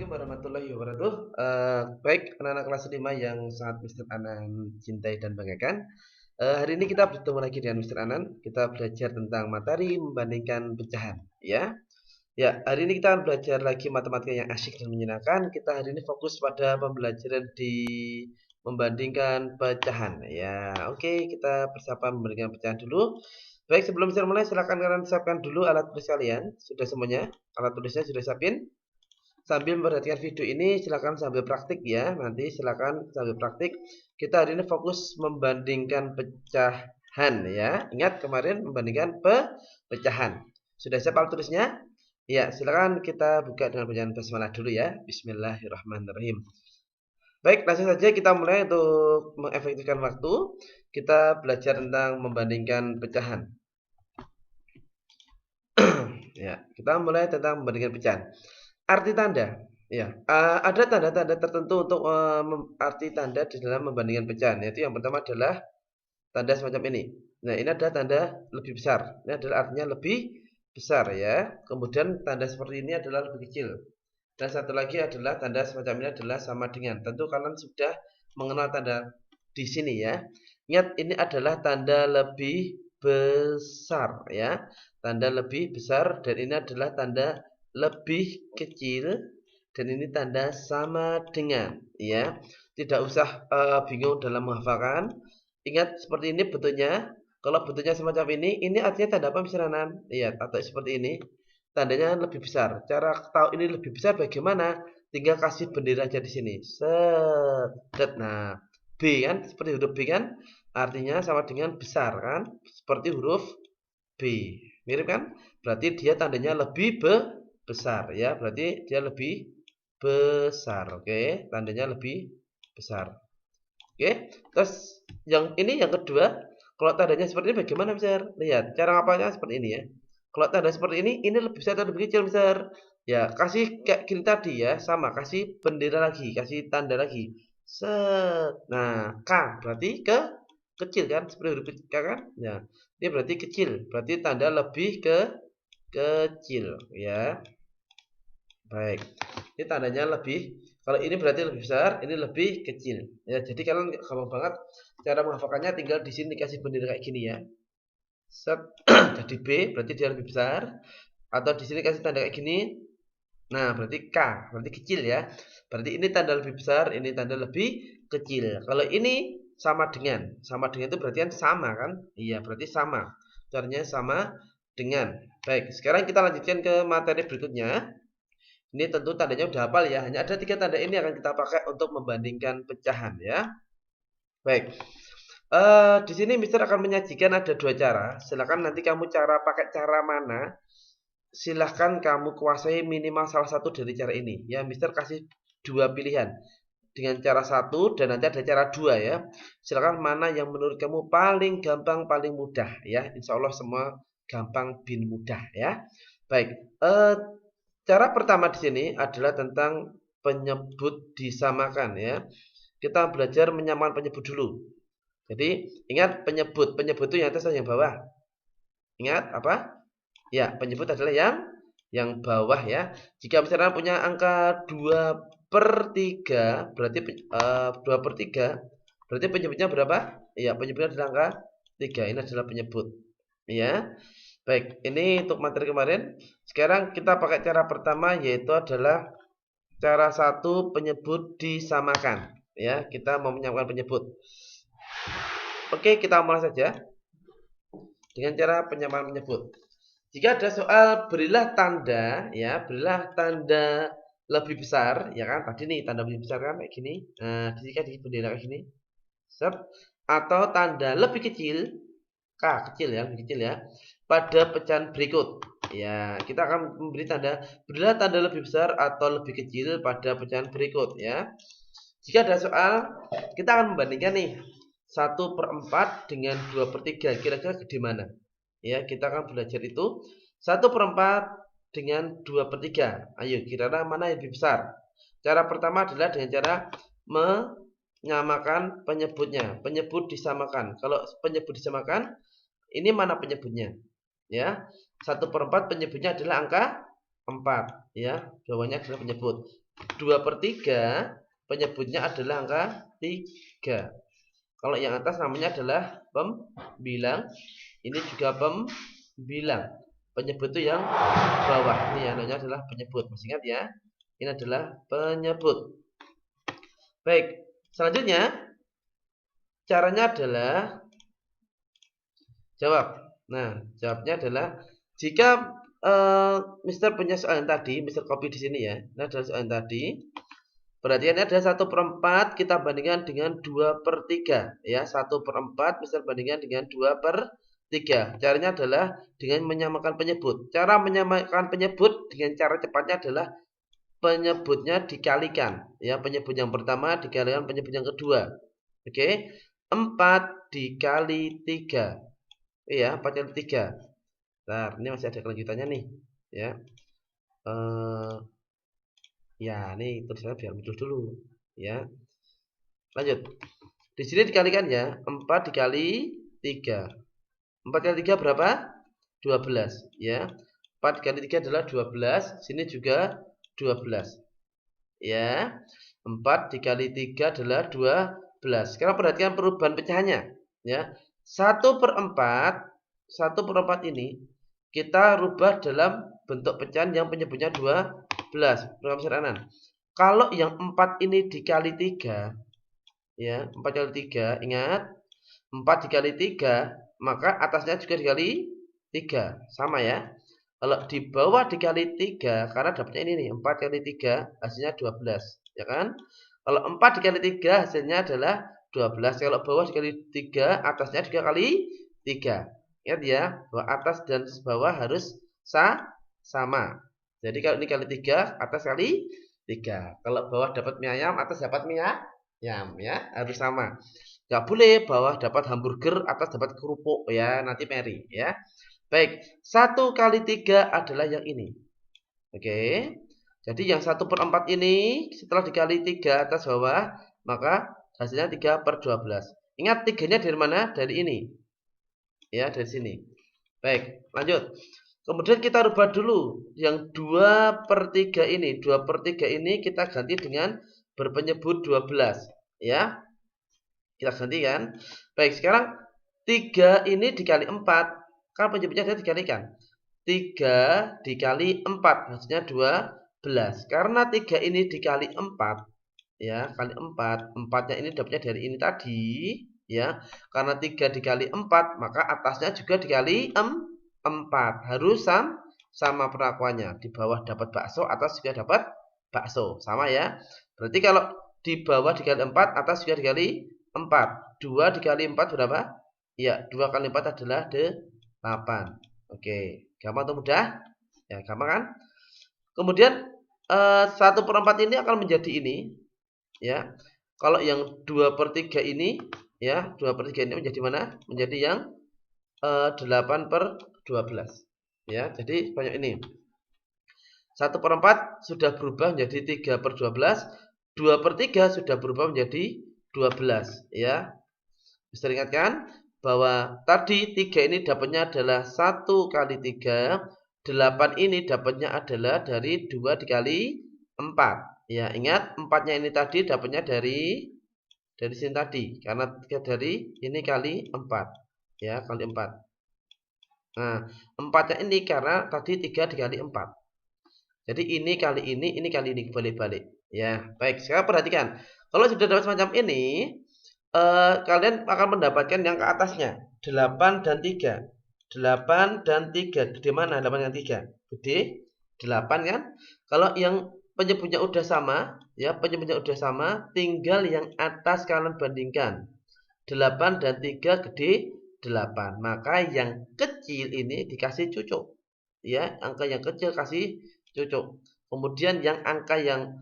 Assalamualaikum warahmatullahi wabarakatuh. Baik, anak-anak kelas 5 yang sangat Mister Anan cintai dan banggakan. Hari ini kita bertemu lagi dengan Mister Anan. Kita belajar tentang materi membandingkan pecahan, ya. Ya, hari ini kita akan belajar lagi matematika yang asyik dan menyenangkan. Kita hari ini fokus pada pembelajaran di membandingkan pecahan. Ya, oke, kita persiapan membandingkan pecahan dulu. Baik, sebelum saya mulai, silakan kalian siapkan dulu alat tulis kalian. Sudah semuanya? Alat tulisnya sudah siapin? Sambil memperhatikan video ini, silakan sambil praktik ya. Nanti silakan sambil praktik. Kita hari ini fokus membandingkan pecahan ya. Ingat kemarin membandingkan pecahan. Sudah siap alat tulisnya? Ya, silakan kita buka dengan bacaan basmalah dulu ya. Bismillahirrahmanirrahim. Baik, langsung saja kita mulai untuk mengefektifkan waktu. Kita belajar tentang membandingkan pecahan. Ya, kita mulai tentang membandingkan pecahan. Arti tanda, ya, ada tanda-tanda tertentu untuk arti tanda di dalam membandingkan pecahan. Yaitu yang pertama adalah tanda semacam ini. Nah, ini ada tanda lebih besar. Ini adalah artinya lebih besar ya. Kemudian tanda seperti ini adalah lebih kecil. Dan satu lagi adalah tanda semacam ini adalah sama dengan. Tentu kalian sudah mengenal tanda di sini ya. Ingat ini adalah tanda lebih besar ya. Tanda lebih besar dan ini adalah tanda lebih kecil dan ini tanda sama dengan ya. Tidak usah bingung dalam menghafalkan. Ingat seperti ini bentuknya. Kalau bentuknya semacam ini artinya tanda apa misalnya? Lihat atau seperti ini. Tandanya lebih besar. Cara tahu ini lebih besar bagaimana? Tinggal kasih bendera aja di sini. Set. Nah, B kan seperti huruf B kan? Artinya sama dengan besar kan? Seperti huruf B. Mirip kan? Berarti dia tandanya lebih besar ya, berarti dia lebih besar. Oke, tandanya lebih besar. Oke, terus yang ini yang kedua, kalau tandanya seperti ini bagaimana Mister? Lihat, cara ngapalnya seperti ini ya. Kalau tanda seperti ini lebih besar atau lebih kecil Mister? Ya, kasih kayak gini tadi ya, sama, kasih bendera lagi, kasih tanda lagi. Set. Nah, K berarti kecil kan, seperti huruf K kan? Ya, ini berarti kecil, berarti tanda lebih kecil ya. Baik, ini tandanya lebih. Kalau ini berarti lebih besar, ini lebih kecil. Ya, jadi kalian gampang banget cara menghafalkannya. Tinggal di sini dikasih bendera kayak gini ya. Set, jadi B berarti dia lebih besar. Atau di sini kasih tanda kayak gini. Nah, berarti K, berarti kecil ya. Berarti ini tanda lebih besar, ini tanda lebih kecil. Kalau ini sama dengan itu berarti kan sama kan? Iya, berarti sama. Caranya sama dengan. Baik, sekarang kita lanjutkan ke materi berikutnya. Ini tentu tandanya udah hafal ya. Hanya ada 3 tanda ini akan kita pakai untuk membandingkan pecahan ya. Baik. Di sini Mister akan menyajikan ada 2 cara. Silakan nanti kamu pakai cara mana? Silahkan kamu kuasai minimal salah satu dari cara ini. Ya, Mister kasih 2 pilihan. Dengan cara 1 dan nanti ada cara 2 ya. Silakan mana yang menurut kamu paling gampang, paling mudah ya. Insya Allah semua gampang bin mudah ya. Baik. Cara pertama di sini adalah tentang penyebut disamakan ya. Kita belajar menyamakan penyebut dulu. Jadi ingat penyebut itu yang atas atau yang bawah? Ingat apa? Ya, penyebut adalah yang bawah ya. Jika misalnya punya angka 2/3 berarti 2/3 berarti penyebutnya berapa? Ya, penyebutnya adalah angka 3. Ini adalah penyebut. Ya. Baik, ini untuk materi kemarin. Sekarang kita pakai cara pertama yaitu adalah cara 1 penyebut disamakan. Ya, kita mau menyamakan penyebut. Oke, kita mulai saja dengan cara penyamaan penyebut. Jika ada soal berilah tanda, ya, berilah tanda lebih besar, ya kan? Tadi nih tanda lebih besar kan kayak gini. Nah, jika di bendera kayak gini. Sep. Atau tanda lebih kecil, K kecil ya, lebih kecil ya. Pada pecahan berikut. Ya, kita akan memberi tanda berilah tanda lebih besar atau lebih kecil pada pecahan berikut ya. Jika ada soal, kita akan membandingkan nih 1/4 dengan 2/3. Kira-kira di mana? Ya, kita akan belajar itu 1/4 dengan 2/3. Ayo, kira-kira mana yang lebih besar? Cara pertama adalah dengan cara menyamakan penyebutnya. Penyebut disamakan. Kalau penyebut disamakan, ini mana penyebutnya? Ya, 1/4 penyebutnya adalah angka 4 ya, bawahnya adalah penyebut. 2/3 penyebutnya adalah angka 3. Kalau yang atas namanya adalah pembilang, ini juga pembilang. Penyebut itu yang bawah, ini yang namanya adalah penyebut. Masih ingat ya? Ini adalah penyebut. Baik, selanjutnya caranya adalah jawab. Nah, jawabnya adalah jika Mister punya soal yang tadi, Mister copy di sini ya. Ini adalah soal yang tadi. Berarti ini ada 1/4 kita bandingkan dengan 2/3 ya. 1/4 Mister bandingkan dengan 2/3. Caranya adalah dengan menyamakan penyebut. Cara menyamakan penyebut dengan cara cepatnya adalah penyebutnya dikalikan ya. Penyebut yang pertama dikalikan penyebut yang kedua. Oke. 4 dikali 3. Iya, 4 kali 3. Bentar, ini masih ada kelanjutannya nih ya. Ya, ini tulisannya biar muncul dulu ya. Lanjut. Di sini dikalikan ya, 4 dikali 3. 4 kali 3 berapa? 12 ya. 4 kali 3 adalah 12, sini juga 12. Ya. 4 dikali 3 adalah 12. Sekarang perhatikan perubahan pecahannya ya. 1/4 ini kita rubah dalam bentuk pecahan yang penyebutnya 12. Program sederhana. Kalau yang 4 ini dikali 3 ya, 4 kali 3, ingat 4 dikali 3, maka atasnya juga dikali 3, sama ya. Kalau di bawah dikali 3, karena dapatnya ini nih, 4 kali 3 hasilnya 12, ya kan? Kalau 4 dikali 3 hasilnya adalah 12. Kalau bawah dikali 3, atasnya juga kali 3. Ingat ya, bahwa atas dan bawah harus sama. Jadi kalau ini kali 3, atas kali 3. Kalau bawah dapat mie ayam, atas dapat mie ayam ya, harus sama. Gak boleh bawah dapat hamburger, atas dapat kerupuk ya, nanti meri ya. Baik, 1 kali 3 adalah yang ini. Oke. Jadi yang 1/4 ini setelah dikali 3 atas bawah, maka hasilnya 3/12. Ingat 3-nya dari mana? Dari ini. Ya, dari sini. Baik, lanjut. Kemudian kita rubah dulu yang 2/3 ini. 2/3 ini kita ganti dengan berpenyebut 12 ya. Kita ganti kan. Baik, sekarang 3 ini dikali 4. Kan penyebutnya ada dikalikan. 3 dikali 4 hasilnya 12. Karena 3 ini dikali 4 ya, kali 4. 4-nya ini dapatnya dari ini tadi ya. Karena 3 dikali 4, maka atasnya juga dikali 4. Harus sama perlakuannya. Di bawah dapat bakso, atas juga dapat bakso. Sama ya. Berarti kalau di bawah dikali 4, atas juga dikali 4. 2 dikali 4 berapa? Ya, 2 kali 4 adalah 8. Oke, gampang atau mudah? Ya, gampang kan? Kemudian 1/4 ini akan menjadi ini ya. Kalau yang 2/3 ini ya, 2/3 ini menjadi mana? Menjadi yang 8/12 ya. Jadi banyak ini. 1/4 sudah berubah menjadi 3/12. 2/3 sudah berubah menjadi 12 ya. Bisa diingatkan bahwa tadi 3 ini dapatnya adalah 1 kali 3, 8 ini dapatnya adalah dari 2 dikali 4. Ya, ingat 4-nya ini tadi dapatnya dari sini tadi, karena dari ini kali 4. Ya, kali 4. Nah, 4-nya ini karena tadi 3 dikali 4. Jadi ini kali ini kali ini, balik-balik. Ya, baik. Sekarang perhatikan. Kalau sudah dapat semacam ini, kalian akan mendapatkan yang ke atasnya 8 dan 3. 8 dan 3 gede mana 8 dan 3? Gede 8 kan? Kalau yang penyebutnya udah sama ya, penyebutnya udah sama, tinggal yang atas kalian bandingkan. 8 dan 3 gede 8. Maka yang kecil ini dikasih cucuk. Ya, angka yang kecil kasih cucuk. Kemudian yang angka yang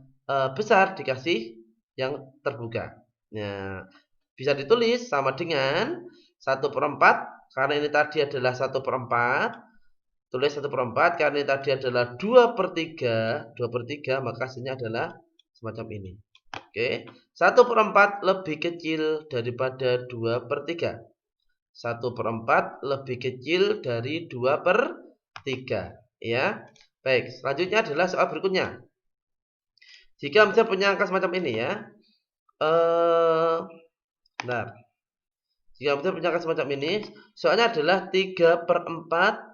besar dikasih yang terbuka. Nah, bisa ditulis sama dengan 1/4, karena ini tadi adalah 1/4. Tulis 1/4, karena ini tadi adalah 2/3, maka hasilnya adalah semacam ini. Oke, 1/4 lebih kecil daripada 2/3. 1/4 lebih kecil dari 2/3. Ya, baik. Selanjutnya adalah soal berikutnya. Jika misalnya punya angka semacam ini ya. Bentar. Jika misalnya punya angka semacam ini, soalnya adalah 3/4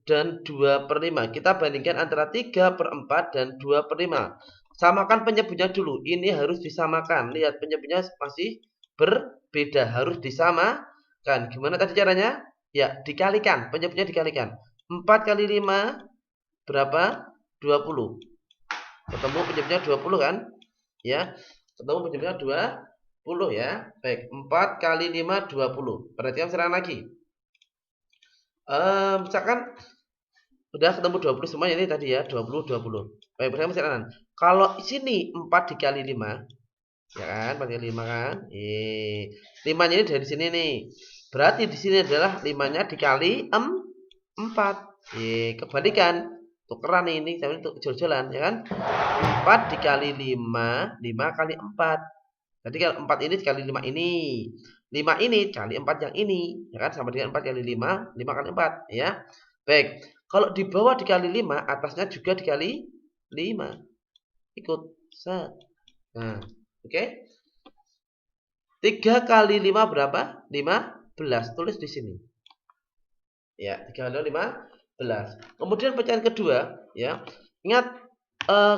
dan 2/5. Kita bandingkan antara 3/4 dan 2/5. Samakan penyebutnya dulu. Ini harus disamakan. Lihat penyebutnya masih berbeda. Harus disamakan. Gimana tadi caranya? Ya, dikalikan. Penyebutnya dikalikan. 4 kali 5 berapa? 20. Ketemu penyebutnya 20 kan? Ya. Ketemu penyebutnya 20 ya. Baik, 4 kali 5 20. Perhatikan sekarang lagi. Misalkan udah ketemu 20 semua ini tadi ya, 20 20. Baik, bersama misalkan. Kalau sini 4 dikali 5, ya kan? 4 kali 5 kan? 5-nya ini dari sini nih. Berarti di sini adalah 5-nya dikali 4. Kebalikan. Tukeran ini sama itu jol-jolan ya kan? 4 dikali 5, 5 kali 4. Jadi kalau 4 ini dikali 5 ini. 5 ini kali 4 yang ini, ya kan? Sama dengan 4 kali 5, 5 kali 4, ya. Baik. Kalau di bawah dikali 5, atasnya juga dikali 5. Ikut. Set. Nah, oke. 3 kali 5 berapa? 15. Tulis di sini. Ya, 3 kali 15. Kemudian pecahan kedua, ya. Ingat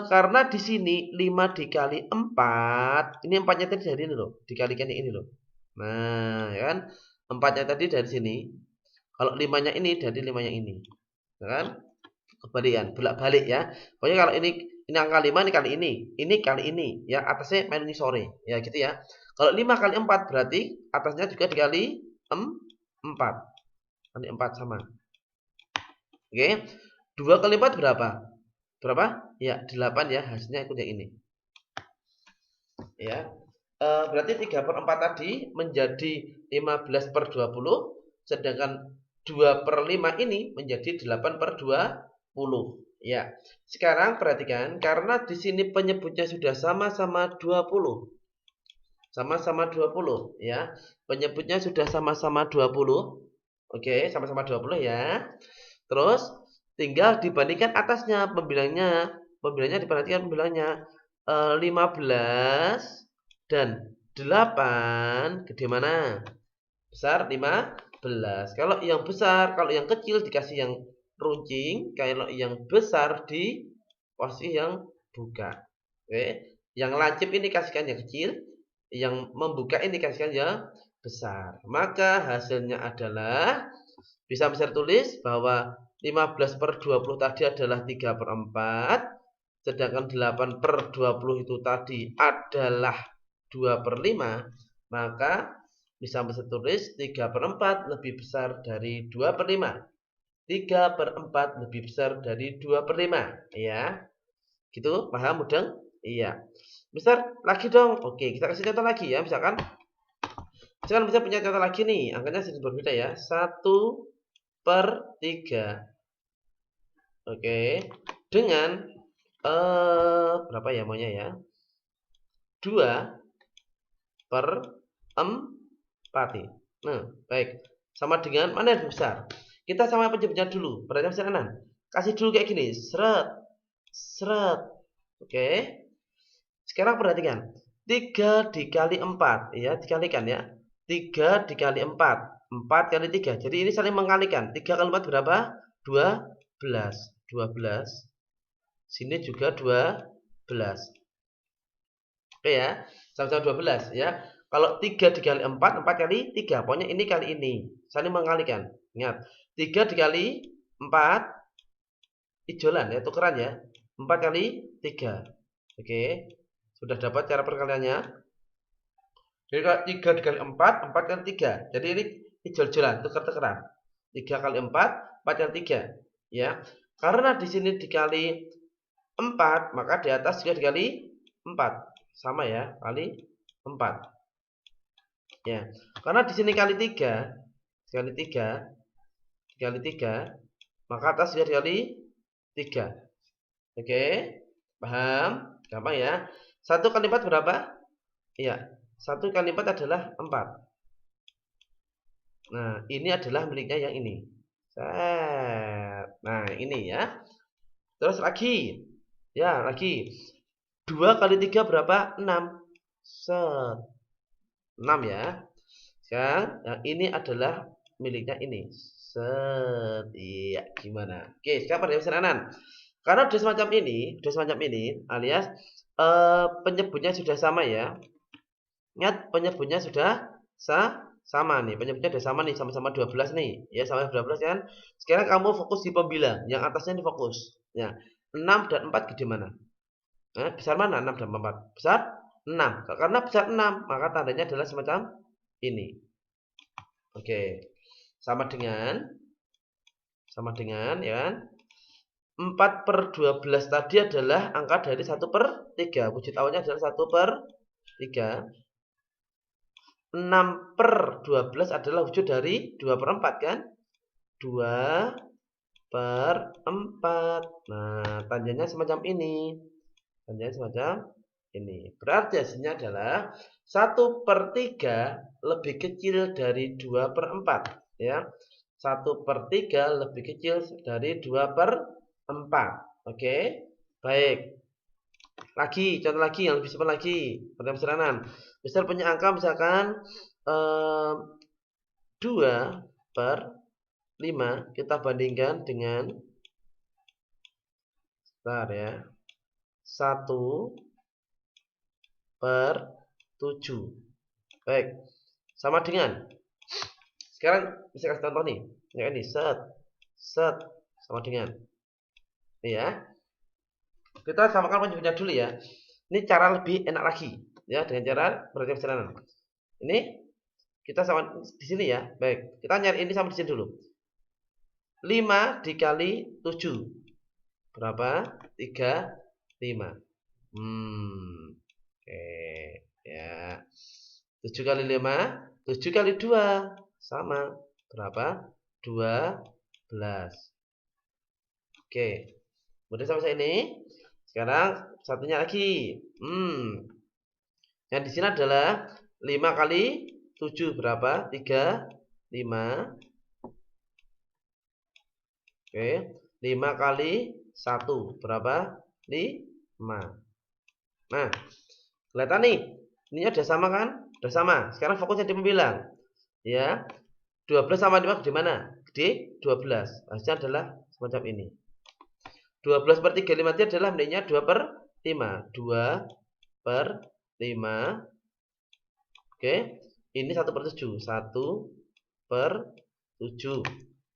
karena di sini 5 dikali 4, ini 4-nya tadi dari ini loh, dikalikan ini loh. Nah, ya kan? 4-nya tadi dari sini. Kalau 5-nya ini dari 5-nya ini. Ya kan? Kebalikan, bolak-balik ya. Pokoknya kalau ini angka 5 ini kali ini, ya atasnya main ini sore, ya gitu ya. Kalau 5 kali 4 berarti atasnya juga dikali 4. Kali 4 sama. Oke. 2 kali 4 berapa? Berapa? Ya, 8 ya, hasilnya ikut yang ini. Ya. Berarti 3/4 tadi menjadi 15/20, sedangkan 2/5 ini menjadi 8/20. Ya. Sekarang perhatikan, karena di sini penyebutnya sudah sama-sama 20. Sama-sama 20, ya. Penyebutnya sudah sama-sama 20. Oke, sama-sama 20 ya. Terus tinggal dibandingkan atasnya pembilangnya diperhatikan pembilangnya 15 dan 8 gede mana? Besar 15. Kalau yang besar, kalau yang kecil dikasih yang runcing, kalau yang besar di posisi yang buka. Oke. Yang lancip ini kasihkan yang kecil, yang membuka ini kasihkan yang besar. Maka hasilnya adalah bisa tulis bahwa 15/20 tadi adalah 3/4, sedangkan 8/20 itu tadi adalah 2/5, maka bisa tulis 3/4 lebih besar dari 2/5. 3/4 lebih besar dari 2/5, ya. Gitu, paham mudeng? Iya. Besar lagi dong. Oke, kita kasih contoh lagi ya. Misalkan bisa punya contoh lagi nih, angkanya sedikit berbeda ya. 1/3. Oke. Dengan berapa ya maunya ya? 2/4. Nah, baik. Sama dengan mana yang lebih besar? Kita sama penyebutnya dulu. Perhatikan misalkan. Kasih dulu kayak gini. Seret. Seret. Oke. Sekarang perhatikan. 3 dikali 4. Ya, dikalikan ya. 3 dikali 4. 4 kali 3. Jadi ini saling mengkalikan. 3 kali 4 berapa? 12. 12. Sini juga 12. Oke ya. Sama-sama 12 ya. Kalau 3 dikali 4, 4 kali 3. Pokoknya ini kali ini. Saling mengkalikan. Ingat. 3 dikali 4. Ijolan ya, tukeran ya. 4 kali 3. Oke. Sudah dapat cara perkaliannya. Jadi kalau 3 dikali 4, 4 kali 3. Jadi ini ijol-jolan, tuker-tukeran. 3 kali 4, 4 kali 3. Ya. Karena di sini dikali 4, maka di atas juga dikali 4. Sama ya, kali 4. Ya. Karena di sini kali 3, dikali 3, dikali 3, maka atas juga dikali 3. Oke? Paham? Gampang ya. 1 kali 4 berapa? Iya. 1 kali 4 adalah 4. Nah, ini adalah miliknya yang ini. Set. Nah, ini ya. Terus lagi. Ya, lagi. 2 kali 3 berapa? 6. Set. 6 ya. Sekarang yang ini adalah miliknya ini. Set. Iya, gimana? Oke, sekarang perjalanan. Karena udah semacam ini alias penyebutnya sudah sama ya. Ingat penyebutnya sudah sama nih. Penyebutnya sudah sama nih, sama-sama 12 nih. Ya, sama 12 kan. Sekarang kamu fokus di pembilang, yang atasnya ini fokus. Ya. 6 dan 4 gede mana? Besar mana 6 dan 4? Besar 6. Karena besar 6, maka tandanya adalah semacam ini. Oke. Sama dengan ya kan? 4/12 tadi adalah angka dari 1/3. Wujud awalnya adalah 1/3. 6/12 adalah wujud dari 2/4 kan? 2/4. Nah, tandanya semacam ini. Berarti hasilnya adalah 1/3 lebih kecil dari 2/4. Ya. 1/3 lebih kecil dari 2/4. Oke. Baik. Contoh lagi yang lebih simpel lagi. Pertanyaan sederhana. Misal punya angka misalkan 2/5 kita bandingkan dengan 1/7. Baik. Sama dengan. Sekarang bisa kasih contoh nih. Ya ini set sama dengan. Ini ya. Kita samakan penyebutnya dulu ya. Ini cara lebih enak lagi ya dengan cara perhatian sederhana. Ini kita sama di sini ya. Baik, kita nyari ini sama di sini dulu. 5 dikali 7 berapa? 35. Oke, ya. 7 kali 5, 7 kali 2 sama berapa? 12. Oke. Kemudian sama saya ini. Sekarang satunya lagi. Yang di sini adalah 5 kali 7 berapa? 35. Oke. 5 kali 1 berapa? 5. Nah, kelihatan nih. Ininya udah sama kan? Udah sama. Sekarang fokusnya di pembilang. Ya. 12 sama 5 di mana? Di 12. Hasilnya adalah semacam ini. 12/35 itu adalah miliknya 2/5. 2/5. Oke. Ini 1/7. 1/7.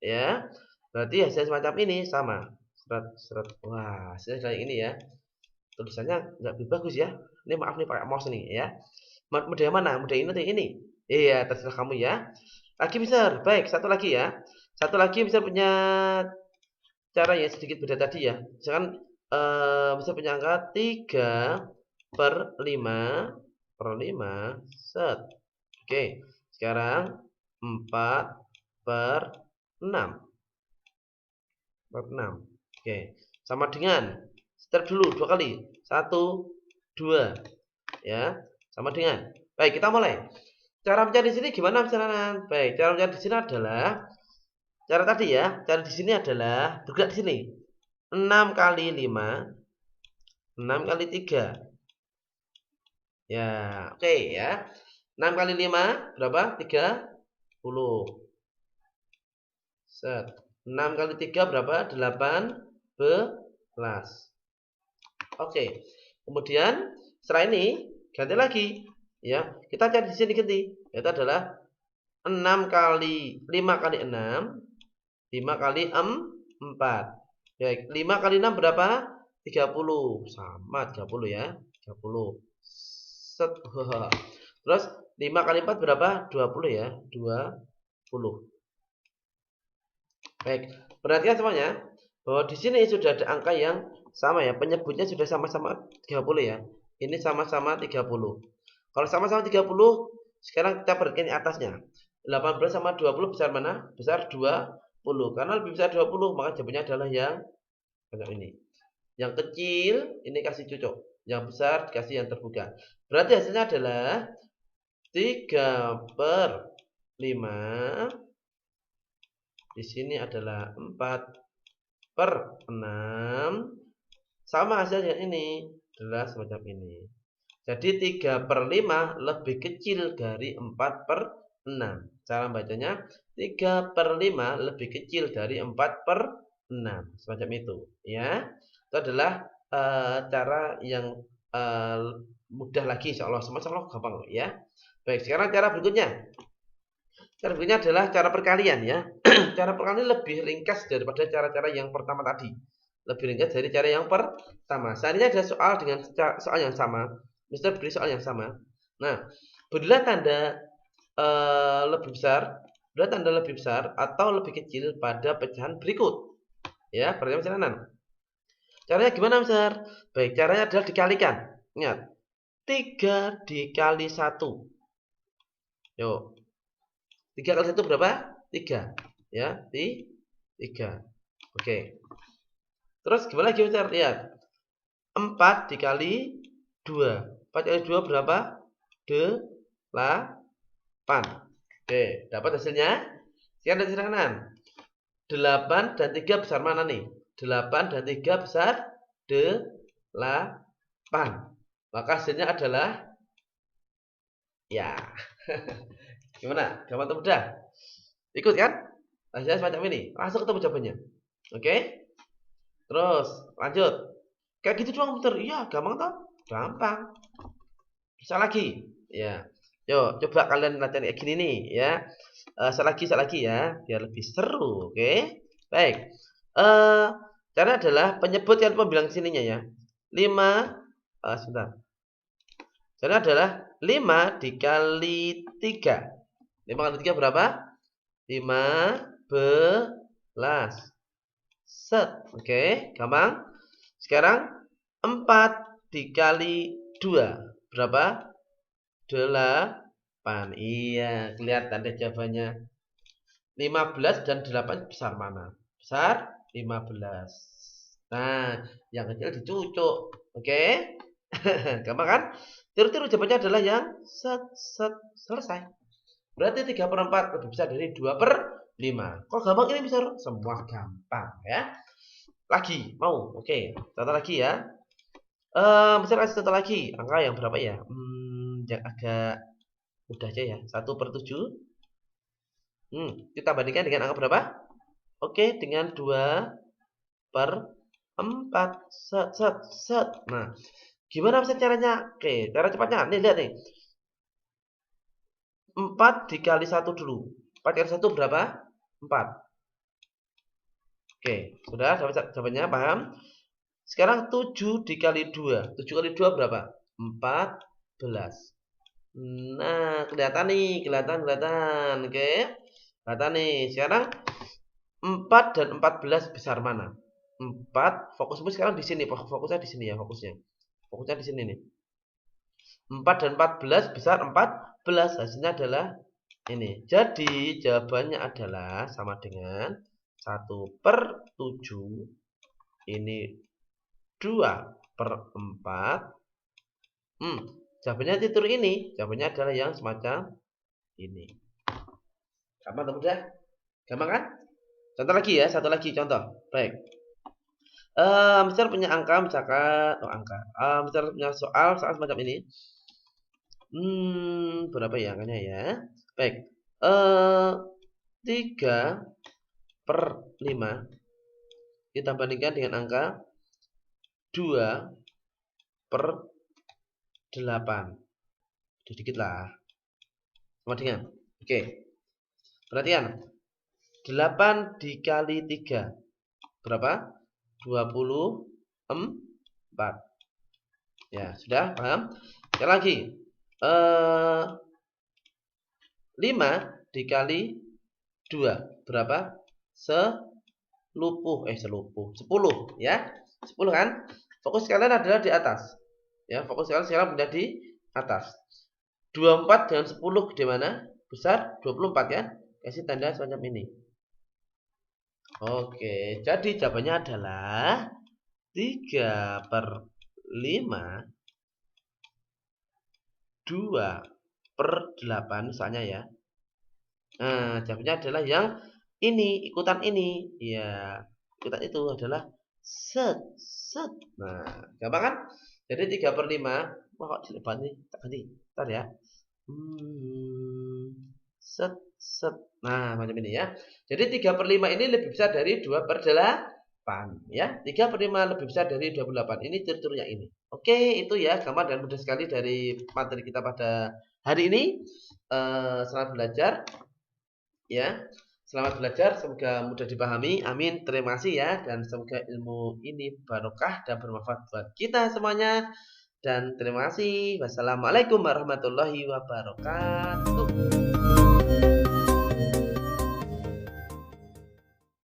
Ya. Berarti hasil semacam ini sama. Seret. Wah, hasilnya kayak ini ya. Tulisannya nggak lebih bagus ya. Ini maaf nih pakai mouse nih ya. Model yang mana? Model ini atau ini? Iya, terserah kamu ya. Lagi bisa. Baik, satu lagi ya. Satu lagi bisa punya cara yang sedikit beda tadi ya. Misalkan bisa punya angka 3/5 set. Oke. Sekarang 4/6. Oke. Sama dengan step dulu 2 kali. 1, 2. Ya. Sama dengan. Baik, kita mulai. Cara mencari di sini gimana misalnya? Baik, cara mencari di sini adalah cara tadi ya. Cara di sini adalah bergerak di sini. 6 kali 5. 6 kali 3. Ya, oke ya. 6 kali 5 berapa? 30. Set. 6 kali 3 berapa? 18. Oke. Kemudian setelah ini ganti lagi ya. Kita cari di sini ganti. Itu adalah 6 kali 5 kali 6. 5 kali 4. Baik, 5 kali 6 berapa? 30. Sama 30 ya. 30. Set. Terus 5 kali 4 berapa? 20 ya. 20. Baik, perhatikan semuanya bahwa di sini sudah ada angka yang sama ya. Penyebutnya sudah sama-sama 30 ya. Ini sama-sama 30. Kalau sama-sama 30, sekarang kita perhatikan di atasnya. 18 sama 20 besar mana? Besar 20. Karena lebih besar 20, maka jawabannya adalah yang ini. Yang kecil ini kasih cucuk. Yang besar dikasih yang terbuka. Berarti hasilnya adalah 3/5. Di sini adalah 4/6. Sama hasilnya ini adalah semacam ini. Jadi 3/5 lebih kecil dari 4/6. Cara bacanya 3/5 lebih kecil dari 4/6. Semacam itu, ya. Itu adalah cara yang mudah lagi, insyaallah. Sama-sama gampang, ya. Baik, sekarang cara berikutnya. Cara berikutnya adalah cara perkalian, ya. Cara perkalian lebih ringkas daripada cara-cara yang pertama tadi. Lebih ringkas dari cara yang pertama. Saat ini ada soal dengan soal yang sama. Mister beri soal yang sama. Nah, berilah tanda lebih besar, berilah tanda lebih besar atau lebih kecil pada pecahan berikut. Ya, perhatikan perjalanan. Caranya gimana, Mister? Baik, caranya adalah dikalikan. Ingat, 3 dikali 1. Yuk. 3 kali 1 berapa? 3. Ya, 3. Oke. Terus gimana lagi, Mister? Lihat. 4 dikali 2. 4 kali 2 berapa? 8. Oke, dapat hasilnya? Sekian dari sisi kanan. 8 dan 3 besar mana nih? 8 dan 3 besar 8. Maka hasilnya adalah ya. Gimana? Gampang atau mudah? Ikut kan? Hasilnya semacam ini. Langsung ketemu jawabannya. Oke? Terus lanjut. Kayak gitu doang, Mister. Iya, gampang toh? Gampang. Bisa lagi. Ya. Yuk, coba kalian latihan kayak gini nih, ya. Lagi ya, biar lebih seru, oke? Baik. Cara adalah penyebutkan pembilang sininya ya. 5 sebentar. Cara adalah 5 dikali 3. 5 kali 3 berapa? 15. Set. Oke, gampang. Sekarang 4 dikali 2 berapa? 8. Iya, kelihatan deh jawabannya. 15 dan 8 besar mana? Besar 15. Nah, yang kecil dicucuk. Oke? Gampang kan? Tiru-tiru jawabannya adalah yang selesai. Berarti 3/4 lebih besar dari 2/5. Kok gampang ini, bisa? Semua gampang, ya. Lagi, mau? Oke, contoh lagi ya. Bisa kasih contoh lagi. Angka yang berapa ya? Yang agak mudah aja ya. 1/7. Kita bandingkan dengan angka berapa? Oke, dengan 2/4. Set. Nah, gimana bisa caranya? Oke, cara cepatnya. Nih, lihat nih. 4 dikali 1 dulu. 4 kali 1 berapa? 4. Oke, sudah jawabannya paham? Sekarang 7 dikali 2. 7 kali 2 berapa? 14. Nah, kelihatan nih, kelihatan. Oke. Kelihatan nih. Sekarang 4 dan 14 besar mana? 4, fokusmu sekarang di sini, fokusnya di sini ya, fokusnya. Fokusnya di sini nih. 4 dan 14 besar 14, hasilnya adalah ini. Jadi jawabannya adalah sama dengan 1/7. Ini 2/4. Jawabannya tidur ini. Jawabannya adalah yang semacam ini. Gampang atau mudah? Gampang kan? Contoh lagi ya, satu lagi contoh. Baik. Mister punya angka misalkan Mister punya soal semacam ini. Berapa ya angkanya ya? Baik. 3/5 kita bandingkan dengan angka 2/8. Sedikit lah. Sama dengan. Oke. Perhatian. 8 dikali 3 berapa? 24. Ya, sudah paham? Sekali lagi. 5 dikali 2 berapa? 10 ya. 10 kan? Fokus kalian adalah di atas. Ya, fokus kalian sekarang menjadi di atas. 24 dengan 10 gede mana? Besar 24 ya. Kasih tanda semacam ini. Oke, jadi jawabannya adalah 3/5 2/8 misalnya ya. Nah, jawabannya adalah yang ini, ikutan ini. Ya, ikutan itu adalah set. Nah, gampang kan? Jadi 3/5, wah kok jelek banget nih, tak ganti. Entar ya. Set set. Nah, macam ini ya. Jadi 3/5 ini lebih besar dari 2/8 ya. 3/5 lebih besar dari 28. Ini ciri-cirinya ini. Oke, itu ya gampang dan mudah sekali dari materi kita pada hari ini. Selamat belajar ya. Selamat belajar, semoga mudah dipahami. Amin. Terima kasih ya dan semoga ilmu ini barokah dan bermanfaat buat kita semuanya. Dan terima kasih. Wassalamualaikum warahmatullahi wabarakatuh.